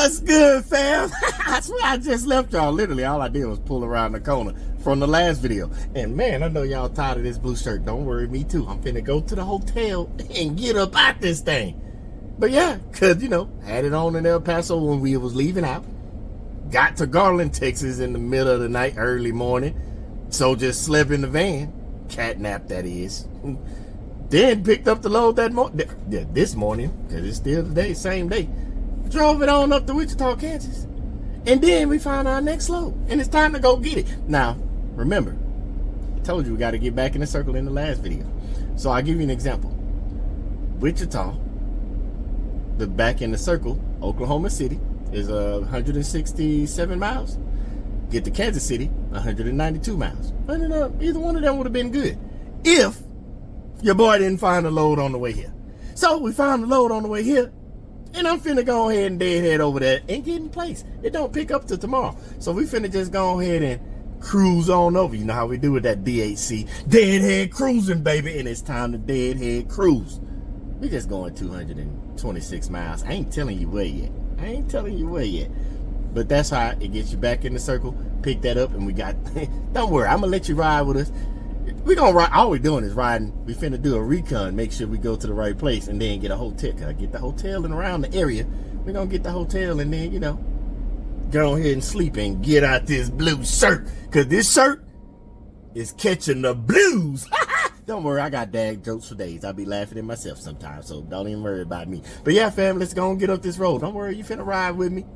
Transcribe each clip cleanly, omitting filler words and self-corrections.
What's good, fam? I swear I just left y'all. Literally, all I did was pull around the corner from the last video. And man, I know y'all tired of this blue shirt. Don't worry, me too. I'm finna go to the hotel and get up out this thing. But yeah, cause you know, had it on in El Paso when we was leaving out. Got to Garland, Texas in the middle of the night, early morning. So just slept in the van. Catnap, that is. Then picked up the load this morning, because it's still the day, same day. Drove it on up to Wichita, Kansas. And then we found our next load. And it's time to go get it. Now, remember, I told you we got to get back in the circle in the last video. So I'll give you an example. Wichita, the back in the circle, Oklahoma City, is 167 miles. Get to Kansas City, 192 miles. And either one of them would have been good if your boy didn't find a load on the way here. So we found the load on the way here, and I'm finna go ahead and deadhead over there and get in place. It don't pick up till tomorrow. So we finna just go ahead and cruise on over. You know how we do with that DHC. Deadhead cruising, baby. And it's time to deadhead cruise. We just going 226 miles. I ain't telling you where yet. But that's how it gets you back in the circle. Pick that up, and we got, don't worry, I'm gonna let you ride with us. We gonna ride, all we're doing is riding. We finna do a recon, make sure we go to the right place, and then get a hotel. Get the hotel and around the area. We're gonna get the hotel, and then, you know, go ahead and sleep and get out this blue shirt. Cause this shirt is catching the blues. Don't worry, I got dad jokes for days. I'll be laughing at myself sometimes, so don't even worry about me. But yeah, fam, let's go and get up this road. Don't worry, you finna ride with me.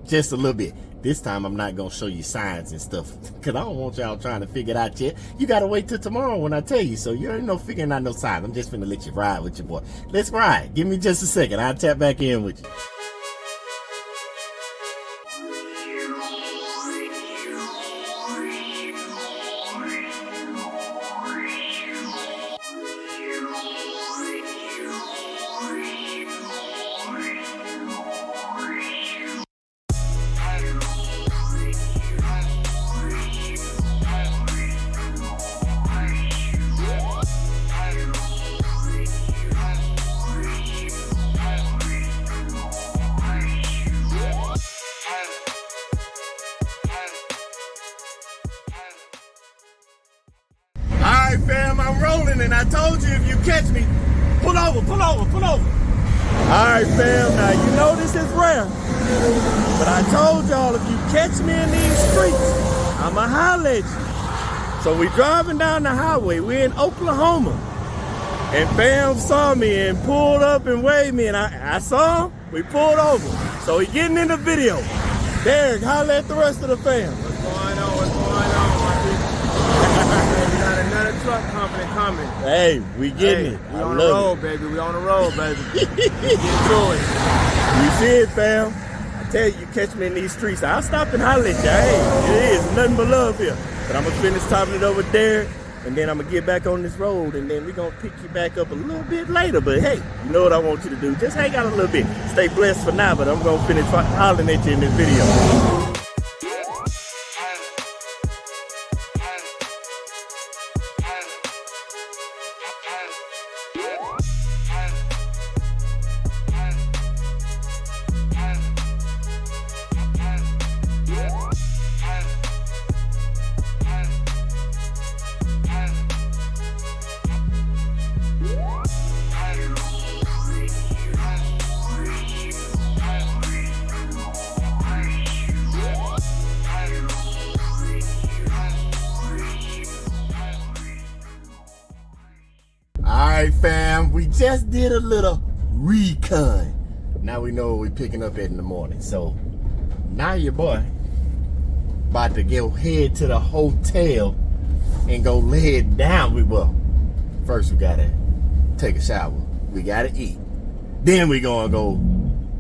Just a little bit. This time I'm not gonna show you signs and stuff, cause I don't want y'all trying to figure it out yet. You gotta wait till tomorrow when I tell you. So you ain't no figuring out no signs. I'm just finna let you ride with your boy. Let's ride. Give me just a second. I'll tap back in with you. Fam, I'm rolling, and I told you if you catch me, pull over. All right, fam, now you know this is rare, but I told y'all if you catch me in these streets, I'ma holler at you. So we driving down the highway, we're in Oklahoma, and fam saw me and pulled up and waved me, and I saw him, we pulled over. So he getting in the video. Derek, holler at the rest of the fam. What's going on, my people? We got another truck company coming. Hey, we getting it. We on the road, baby. We on the road, baby. Get to it. You see it, fam? I tell you, catch me in these streets, I'll stop and holler at you. Hey, it is nothing but love here. But I'm gonna finish topping it over there, and then I'm gonna get back on this road, and then we're gonna pick you back up a little bit later. But hey, you know what I want you to do. Just hang out a little bit. Stay blessed for now, but I'm gonna finish hollering at you in this video. Alright, fam, we just did a little recon. Now we know what we're picking up at in the morning. So now your boy about to go head to the hotel and go lay it down. Well, first we gotta take a shower. We gotta eat. Then we gonna go.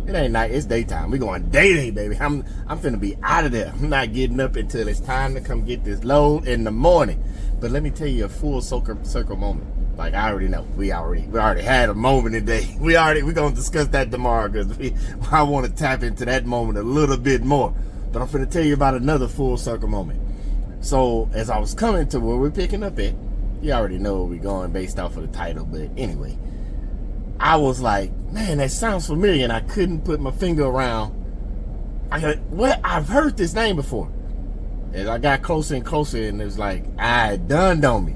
It ain't night, it's daytime. We going day, baby. I'm finna be out of there. I'm not getting up until it's time to come get this load in the morning. But let me tell you a full circle moment. Like, I already know. We already had a moment today. We're gonna discuss that tomorrow, because I want to tap into that moment a little bit more. But I'm finna tell you about another full circle moment. So as I was coming to where we're picking up at, you already know where we're going based off of the title, but anyway, I was like, man, that sounds familiar, and I couldn't put my finger around I've heard this name before. As I got closer and closer, and it was like, it dawned on me.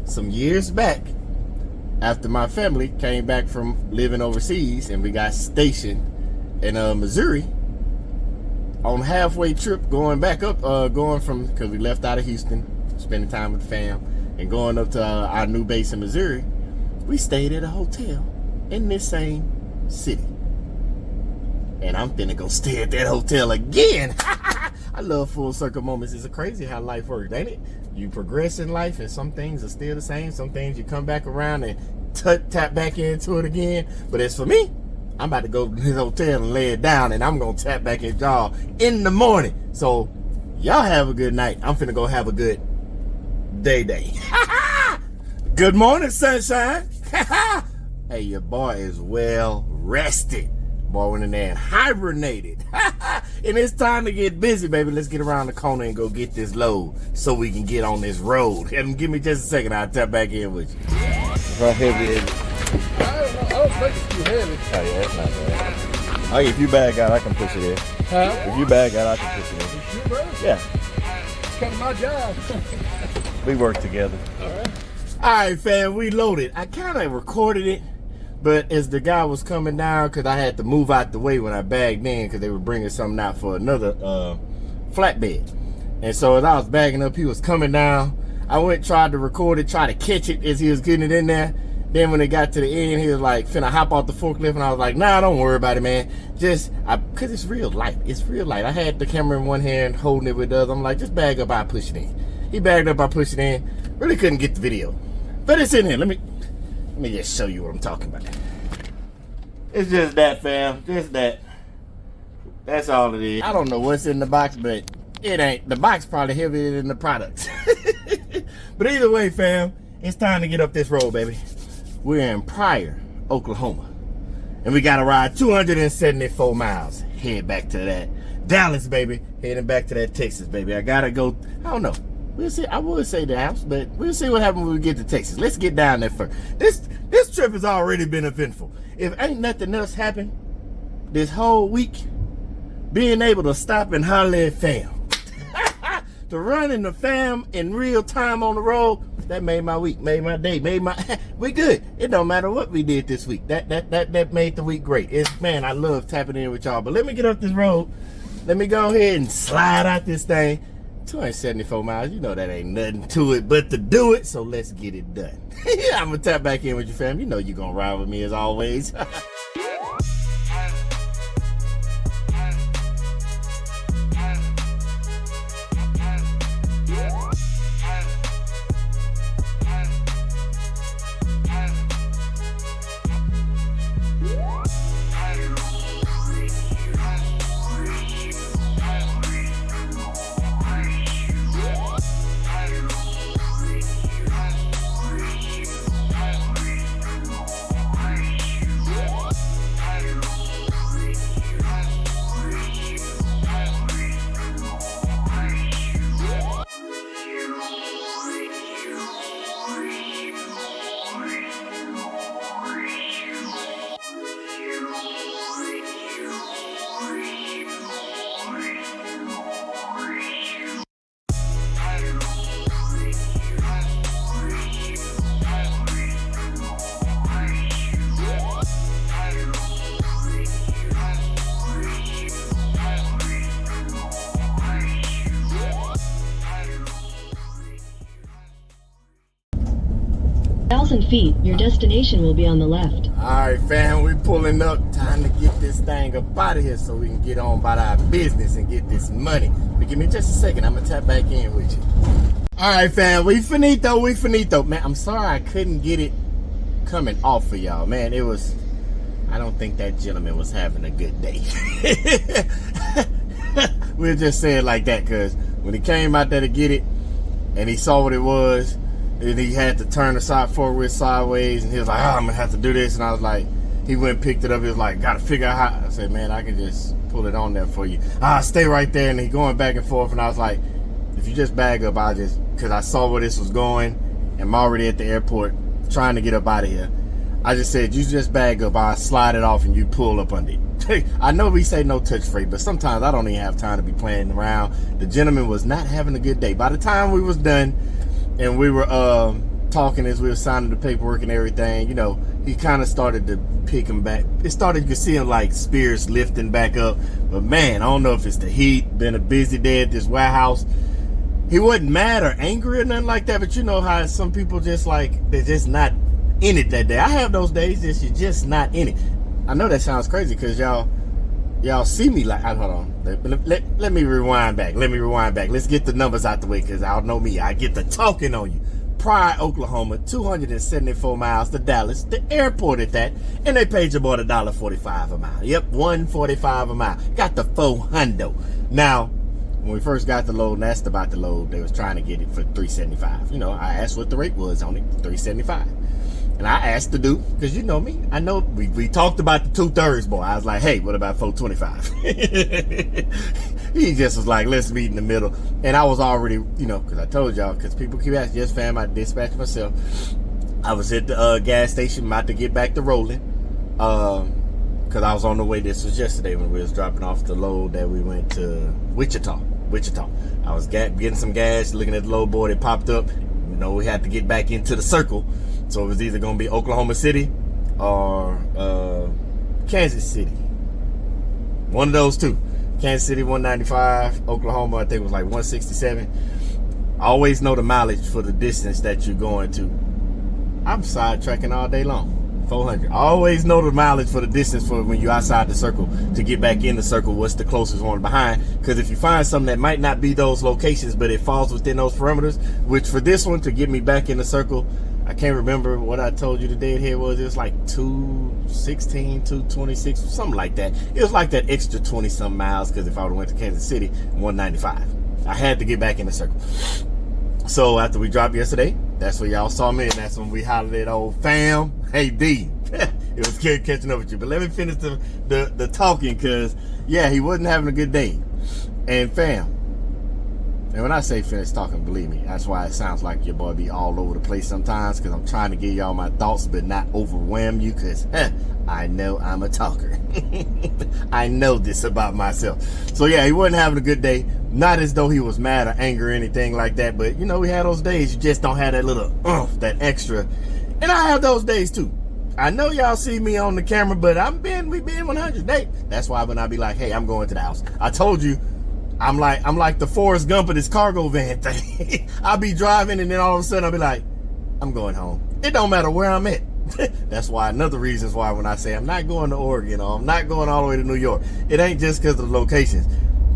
Some years back, after my family came back from living overseas and we got stationed in Missouri, on halfway trip going back up, because we left out of Houston, spending time with the fam, and going up to our new base in Missouri, we stayed at a hotel in this same city. And I'm finna go stay at that hotel again. I love full circle moments. It's crazy how life works, ain't it? You progress in life and some things are still the same. Some things you come back around and tap back into it again. But as for me, I'm about to go to this hotel and lay it down, and I'm gonna tap back at y'all in the morning. So y'all have a good night. I'm finna go have a good day. Good morning, sunshine. Hey, your boy is well rested. Boy went in there and hibernated. And it's time to get busy, baby. Let's get around the corner and go get this load so we can get on this road. And give me just a second, I'll tap back in with you. How heavy is it? I don't think it's too heavy. Oh yeah, that's not bad. If you bag out, I can push it in. Huh? If you bag out, I can push it in. You sure, bro? Yeah. It's kind of my job. We work together. All right. All right, fam, we loaded. I kind of recorded it, but as the guy was coming down, because I had to move out the way when I bagged in, because they were bringing something out for another flatbed. And so as I was bagging up, he was coming down. I went, tried to record it, tried to catch it as he was getting it in there. Then when it got to the end, he was like, finna hop off the forklift, and I was like, nah, don't worry about it, man. Because it's real light. It's real light. I had the camera in one hand, holding it with the other. I'm like, just bag up, I push it in. He bagged up, I pushed it in. Really couldn't get the video. But it's in here. Let me just show you what I'm talking about. It's just that, fam. Just that. That's all it is. I don't know what's in the box, but it ain't. The box probably heavier than the product. But either way, fam, it's time to get up this road, baby. We're in Pryor, Oklahoma. And we gotta ride 274 miles. Head back to that Dallas, baby. Heading back to that Texas, baby. I gotta go, I don't know. We'll see. I would say Dallas, but we'll see what happens when we get to Texas. Let's get down there first. This trip has already been eventful. If ain't nothing else happened this whole week, being able to stop and holler at fam. To run in the fam in real time on the road, that made my week, made my day, we good. It don't matter what we did this week. That made the week great. Man, I love tapping in with y'all. But let me get up this road. Let me go ahead and slide out this thing. 274 miles, you know that ain't nothing to it but to do it, so let's get it done. I'm gonna tap back in with you, fam. You know you're gonna ride with me as always. Feet. Your destination will be on the left. Alright, fam, we pulling up. Time to get this thing up out of here so we can get on about our business and get this money. But give me just a second, I'm gonna tap back in with you. Alright, fam, we finito. Man, I'm sorry I couldn't get it coming off for y'all. Man, I don't think that gentleman was having a good day. We'll just say it like that, because when he came out there to get it and he saw what it was, and he had to turn the side forward sideways, and he was like, I'm gonna have to do this. And I was like, he went and picked it up. He was like, gotta figure out how. I said, man, I can just pull it on there for you. Stay right there. And he going back and forth. And I was like, if you just bag up, because I saw where this was going. I'm already at the airport trying to get up out of here. I just said, you just bag up, I'll slide it off and you pull up under it. I know we say no touch freight, but sometimes I don't even have time to be playing around. The gentleman was not having a good day. By the time we was done and we were talking as we were signing the paperwork and everything, you know, he kind of started to pick him back. It started, you could see him like spirits lifting back up. But man, I don't know if it's the heat, been a busy day at this warehouse. He wasn't mad or angry or nothing like that, but you know how some people just like, they're just not in it that day. I have those days that you're just not in it. I know that sounds crazy because y'all see me like, hold on, let me rewind back. Let's get the numbers out the way because y'all know me. I get the talking on you. Pryor, Oklahoma, 274 miles to Dallas, the airport at that, and they paid your boy $1.45 a mile. Yep, $1.45 a mile. Got the 400. Now, when we first got the load and asked about the load, they was trying to get it for $3.75. You know, I asked what the rate was on it, $3.75. And I asked the dude, because you know me, I know we talked about the 2/3, boy. I was like, hey, what about $4.25? He just was like, let's meet in the middle. And I was already, you know, because I told y'all, because people keep asking, yes, fam, I dispatched myself. I was at the gas station, about to get back to rolling. Because I was on the way, this was yesterday when we was dropping off the load that we went to Wichita. I was getting some gas, looking at the load board, it popped up. You know, we had to get back into the circle. So it was either going to be Oklahoma City or Kansas City. One of those two. Kansas City 195, Oklahoma I think was like 167. I always know the mileage for the distance that you're going to. I'm sidetracking all day long. 400. I always know the mileage for the distance for when you're outside the circle to get back in the circle. What's the closest one behind? Because if you find something that might not be those locations, but it falls within those parameters, which for this one to get me back in the circle, I can't remember what I told you the deadhead was. It was like 216, 226, something like that. It was like that extra 20 some miles because if I would have went to Kansas City, 195. I had to get back in the circle. So after we dropped yesterday, that's where y'all saw me, and that's when we hollered at old fam. Hey D, it was good catching up with you. But let me finish the talking, because yeah, he wasn't having a good day. And fam, and when I say finish talking, believe me, that's why it sounds like your boy be all over the place sometimes, because I'm trying to give y'all my thoughts but not overwhelm you, because I know I'm a talker. I know this about myself. So yeah, he wasn't having a good day. Not as though he was mad or angry or anything like that, but you know, we had those days you just don't have that little that extra. And I have those days too. I know y'all see me on the camera, but we been 100 days. That's why when I be like, hey, I'm going to the house. I told you, I'm like the Forrest Gump of this cargo van thing. I'll be driving and then all of a sudden I'll be like, I'm going home. It don't matter where I'm at. That's why another reason why when I say I'm not going to Oregon or I'm not going all the way to New York, it ain't just because of the locations.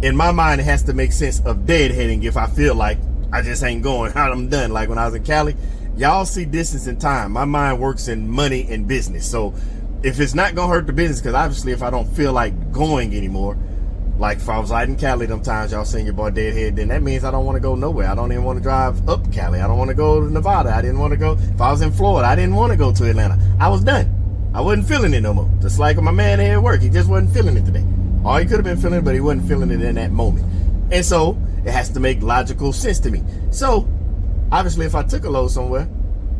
In my mind, it has to make sense of deadheading if I feel like I just ain't going. I'm done. Like when I was in Cali, y'all see distance and time. My mind works in money and business. So if it's not going to hurt the business, because obviously if I don't feel like going anymore, like if I was out in Cali them times, y'all seen your boy deadhead, then that means I don't want to go nowhere. I don't even want to drive up Cali. I don't want to go to Nevada. I didn't want to go. If I was in Florida, I didn't want to go to Atlanta. I was done. I wasn't feeling it no more. Just like my man here at work, he just wasn't feeling it today. Or he could have been feeling it, but he wasn't feeling it in that moment. And so it has to make logical sense to me. So obviously if I took a load somewhere,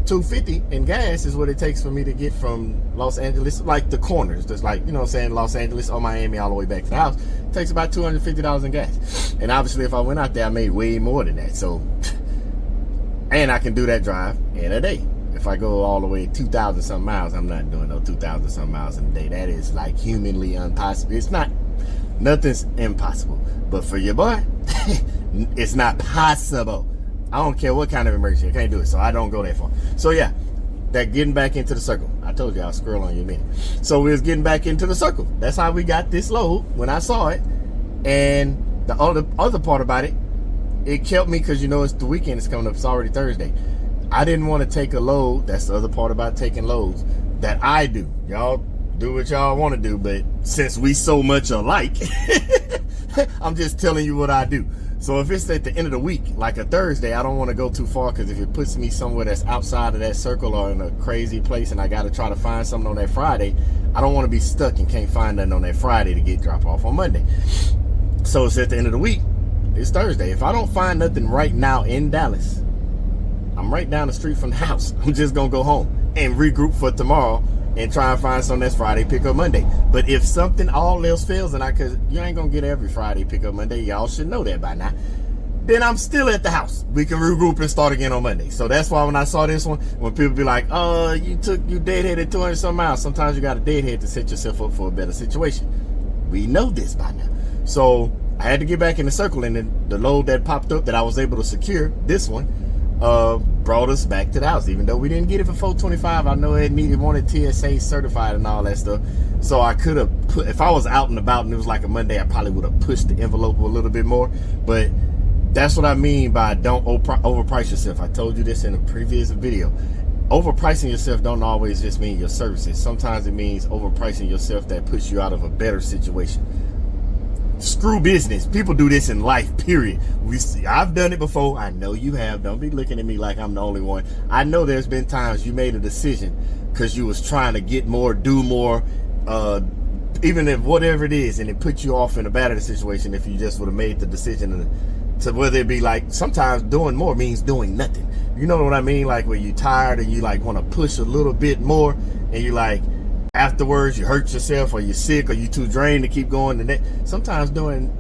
$2.50 in gas is what it takes for me to get from Los Angeles, like the corners, just like, you know what I'm saying, Los Angeles or Miami all the way back to the house. It takes about $250 in gas. And obviously if I went out there, I made way more than that. So, and I can do that drive in a day. If I go all the way 2,000 some miles, I'm not doing no 2,000 some miles in a day. That is like humanly impossible. It's not, nothing's impossible. But for your boy, it's not possible. I don't care what kind of emergency, I can't do it, so I don't go that far. So yeah, that getting back into the circle. I told you I'll scroll on you a minute. So we was getting back into the circle. That's how we got this load when I saw it. And the other part about it, it kept me, because you know it's the weekend is coming up, it's already Thursday. I didn't want to take a load, that's the other part about taking loads, that I do. Y'all do what y'all want to do, but since we so much alike, I'm just telling you what I do. So if it's at the end of the week, like a Thursday, I don't want to go too far, because if it puts me somewhere that's outside of that circle or in a crazy place and I got to try to find something on that Friday, I don't want to be stuck and can't find nothing on that Friday to get dropped off on Monday. So it's at the end of the week, it's Thursday. If I don't find nothing right now in Dallas, I'm right down the street from the house. I'm just going to go home. and regroup for tomorrow and try and find something that's Friday pickup Monday. But if something all else fails, and cause you ain't gonna get every Friday pickup Monday, y'all should know that by now, then I'm still at the house. We can regroup and start again on Monday. So that's why when I saw this one, when people be like, you deadheaded 200 some miles, sometimes you got to deadhead to set yourself up for a better situation. We know this by now. So I had to get back in the circle, and then the load that popped up that I was able to secure, this one, brought us back to the house. Even though we didn't get it for $425, I know it wanted TSA certified and all that stuff. So I could have put, if I was out and about and it was like a Monday, I probably would have pushed the envelope a little bit more. But that's what I mean by don't overprice yourself. I told you this in a previous video. Overpricing yourself don't always just mean your services. Sometimes it means overpricing yourself that puts you out of a better situation. Screw business. People do this in life, period. I've done it before. I know you have. Don't be looking at me like I'm the only one. I know there's been times you made a decision because you was trying to get more, do more, even if whatever it is, and it put you off in a better situation if you just would have made the decision to whether it be like, sometimes doing more means doing nothing. You know what I mean? Like when you're tired and you like want to push a little bit more, and you like afterwards you hurt yourself, or you're sick, or you too drained to keep going. And sometimes doing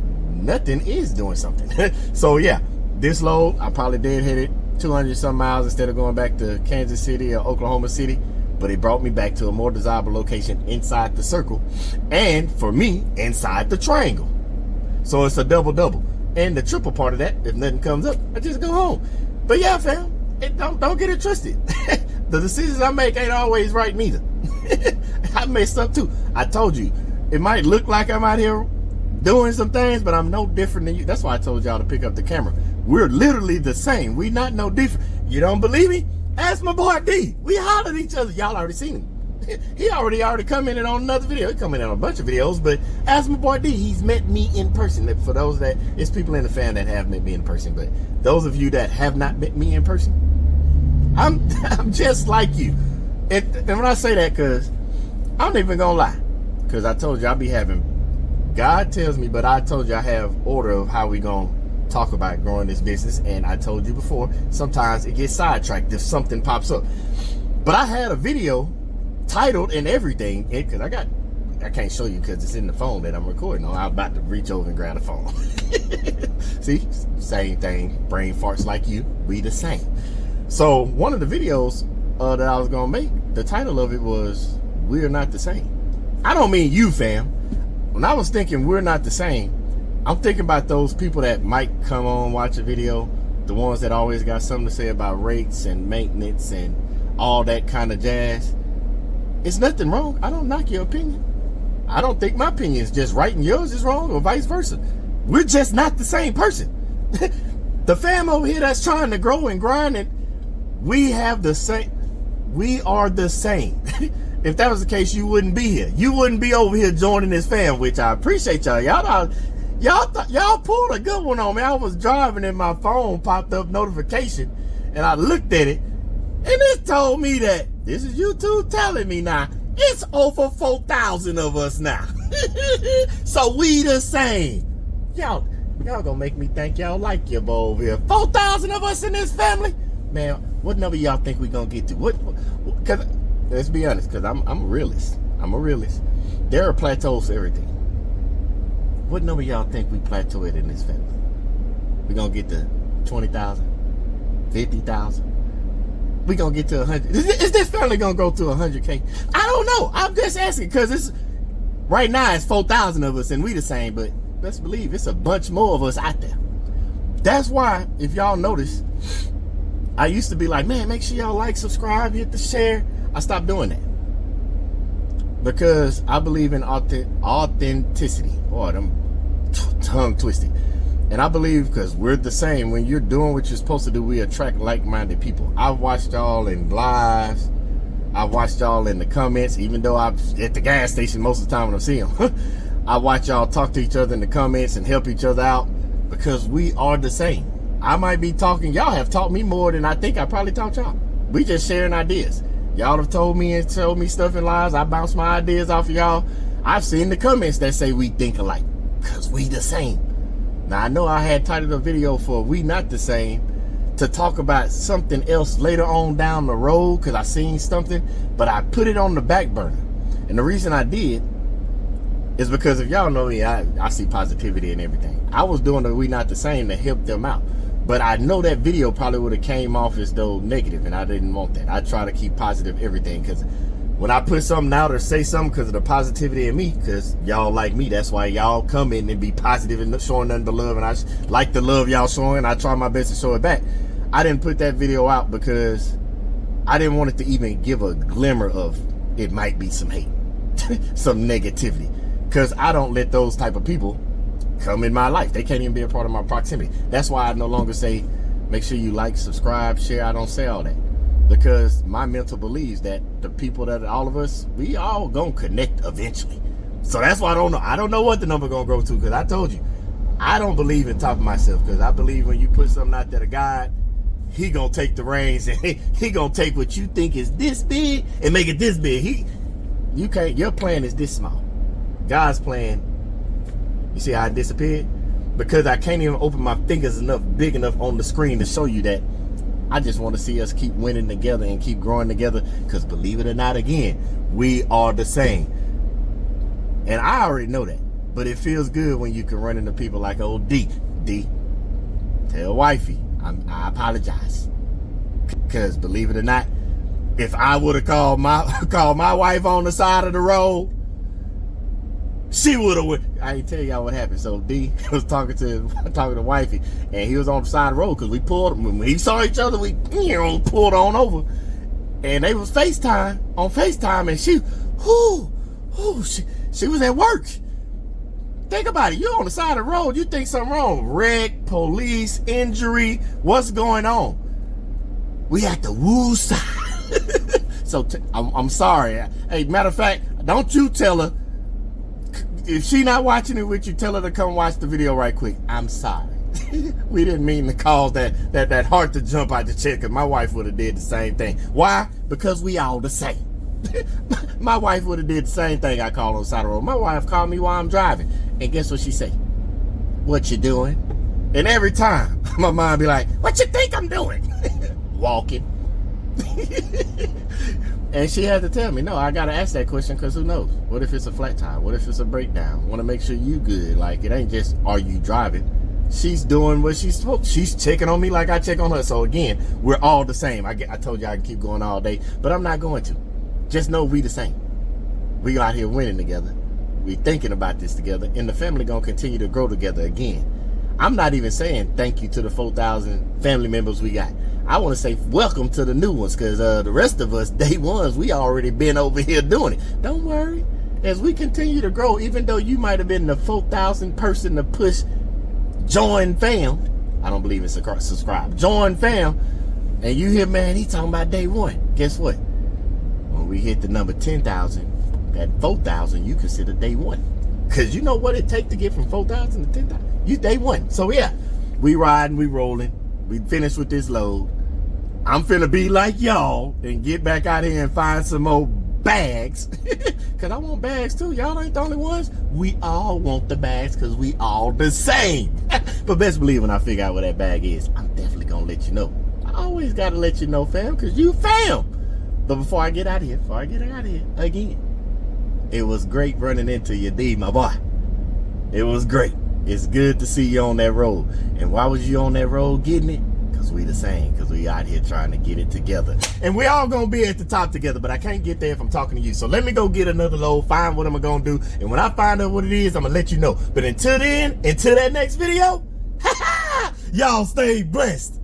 nothing is doing something. So yeah, this load I probably deadheaded 200 some miles instead of going back to Kansas City or Oklahoma City, but it brought me back to a more desirable location inside the circle, and for me, inside the triangle. So it's a double. And the triple part of that, if nothing comes up, I just go home. But yeah, fam, don't get it twisted. The decisions I make ain't always right neither. I messed up too. I told you, it might look like I'm out here doing some things, but I'm no different than you. That's why I told y'all to pick up the camera. We're literally the same. We not no different. You don't believe me? Ask my boy D. We hollered at each other. Y'all already seen him. He already commented on another video. He commented on a bunch of videos, but ask my boy D. He's met me in person. For those that, it's people in the fan that have met me in person, but those of you that have not met me in person, I'm just like you. And when I say that, because I'm not even gonna lie, because I told you I'll be having, God tells me, but I told you I have order of how we gonna talk about growing this business. And I told you before, sometimes it gets sidetracked if something pops up. But I had a video titled and everything, because I can't show you because it's in the phone that I'm recording on. I'm about to reach over and grab the phone. See, same thing, brain farts like you, we the same. So one of the videos that I was gonna make, the title of it was "We're Not the Same." I don't mean you, fam. When I was thinking we're not the same, I'm thinking about those people that might come on, watch a video, the ones that always got something to say about rates and maintenance and all that kind of jazz. It's nothing wrong. I don't knock your opinion. I don't think my opinion is just right and yours is wrong, or vice versa. We're just not the same person. The fam over here that's trying to grow and grind, and we have the same. We are the same. If that was the case, you wouldn't be here. You wouldn't be over here joining this fam, which I appreciate y'all. Y'all pulled a good one on me. I was driving and my phone popped up notification, and I looked at it, and it told me that this is YouTube telling me now. It's over 4,000 of us now. So we the same. Y'all gonna make me think y'all like your boy over here. 4,000 of us in this family. Man, what number y'all think we gonna get to? Cause let's be honest, cause I'm a realist. I'm a realist. There are plateaus for everything. What number y'all think we plateau it in this family? We gonna get to 20,000, 50,000? We gonna get to 100? Is this family gonna go to 100K? I don't know. I'm just asking, because it's right now it's 4,000 of us and we the same, but let's believe it's a bunch more of us out there. That's why, if y'all notice, I used to be like, man, make sure y'all like, subscribe, hit the share. I stopped doing that because I believe in authenticity. Boy, them tongue twisted. And I believe, because we're the same, when you're doing what you're supposed to do, we attract like-minded people. I've watched y'all in lives. I've watched y'all in the comments, even though I'm at the gas station most of the time when I see them. I watch y'all talk to each other in the comments and help each other out, because we are the same. I might be talking, y'all have taught me more than I think I probably taught y'all. We just sharing ideas. Y'all have told me and told me stuff in lives. I bounce my ideas off of y'all. I've seen the comments that say we think alike, because we the same. Now, I know I had titled a video for "We Not the Same." to talk about something else later on down the road because I seen something, but I put it on the back burner. And the reason I did is because if y'all know me, I see positivity in everything. I was doing the We Not the Same to help them out. But I know that video probably would have came off as though negative, and I didn't want that. I try to keep positive everything, because when I put something out or say something because of the positivity in me, because y'all like me, that's why y'all come in and be positive and showing nothing but love, and I like the love y'all showing, and I try my best to show it back. I didn't put that video out because I didn't want it to even give a glimmer of it might be some hate, some negativity, because I don't let those type of people come in my life. They can't even be a part of my proximity. That's why I no longer say, make sure you like, subscribe, share. I don't say all that. Because my mental believes that the people that all of us, we all gonna connect eventually. So that's why I don't know. I don't know what the number gonna grow to, because I told you, I don't believe in top of myself, because I believe when you put something out there to God, he gonna take the reins and he gonna take what you think is this big and make it this big. You can't, your plan is this small. God's plan, you see how I disappeared? Because I can't even open my fingers big enough on the screen to show you that. I just want to see us keep winning together and keep growing together, because believe it or not, again, we are the same. And I already know that, but it feels good when you can run into people like old D. Tell wifey, I apologize. Because believe it or not, if I would have called my wife on the side of the road, she would have. I ain't tell y'all what happened. So D was talking to wifey, and he was on the side of the road because we pulled. When we saw each other, we pulled on over, and they was on FaceTime, and she was at work. Think about it. You're on the side of the road. You think something wrong? Wreck, police, injury. What's going on? We at the woo side. So I'm sorry. Hey, matter of fact, don't you tell her. If she not watching it with you, tell her to come watch the video right quick. I'm sorry. We didn't mean to cause that heart to jump out the chest, because my wife would have did the same thing. Why? Because we all the same. My wife would have did the same thing I called on the side of the road. My wife called me while I'm driving. And guess what she say? What you doing? And every time, my mom be like, what you think I'm doing? Walking. And she had to tell me, no, I got to ask that question, because who knows? What if it's a flat tire? What if it's a breakdown? Want to make sure you good. Like, it ain't just, are you driving? She's doing what she's supposed. She's checking on me like I check on her. So again, we're all the same. I told you I can keep going all day, but I'm not going to. Just know we the same. We out here winning together. We thinking about this together, and the family gonna continue to grow together again. I'm not even saying thank you to the 4,000 family members we got. I want to say welcome to the new ones, because the rest of us, day ones, we already been over here doing it. Don't worry. As we continue to grow, even though you might have been the 4,000 person to push join fam, I don't believe in subscribe, join fam, and you hear, man, he talking about day one. Guess what? When we hit the number 10,000, that 4,000, you consider day one. Because you know what it takes to get from 4,000 to 10,000? You day one. So yeah, we riding, we rolling. We finished with this load. I'm finna be like y'all and get back out here and find some more bags. Because I want bags too. Y'all ain't the only ones. We all want the bags, because we all the same. But best believe when I figure out what that bag is, I'm definitely gonna let you know. I always gotta let you know, fam, because you fam. But before I get out of here, again, it was great running into you, D, my boy. It was great. It's good to see you on that road. And why was you on that road getting it? Because we the same. Because we out here trying to get it together. And we all going to be at the top together. But I can't get there if I'm talking to you. So let me go get another load. Find what I'm going to do. And when I find out what it is, I'm going to let you know. But until then, until that next video, y'all stay blessed.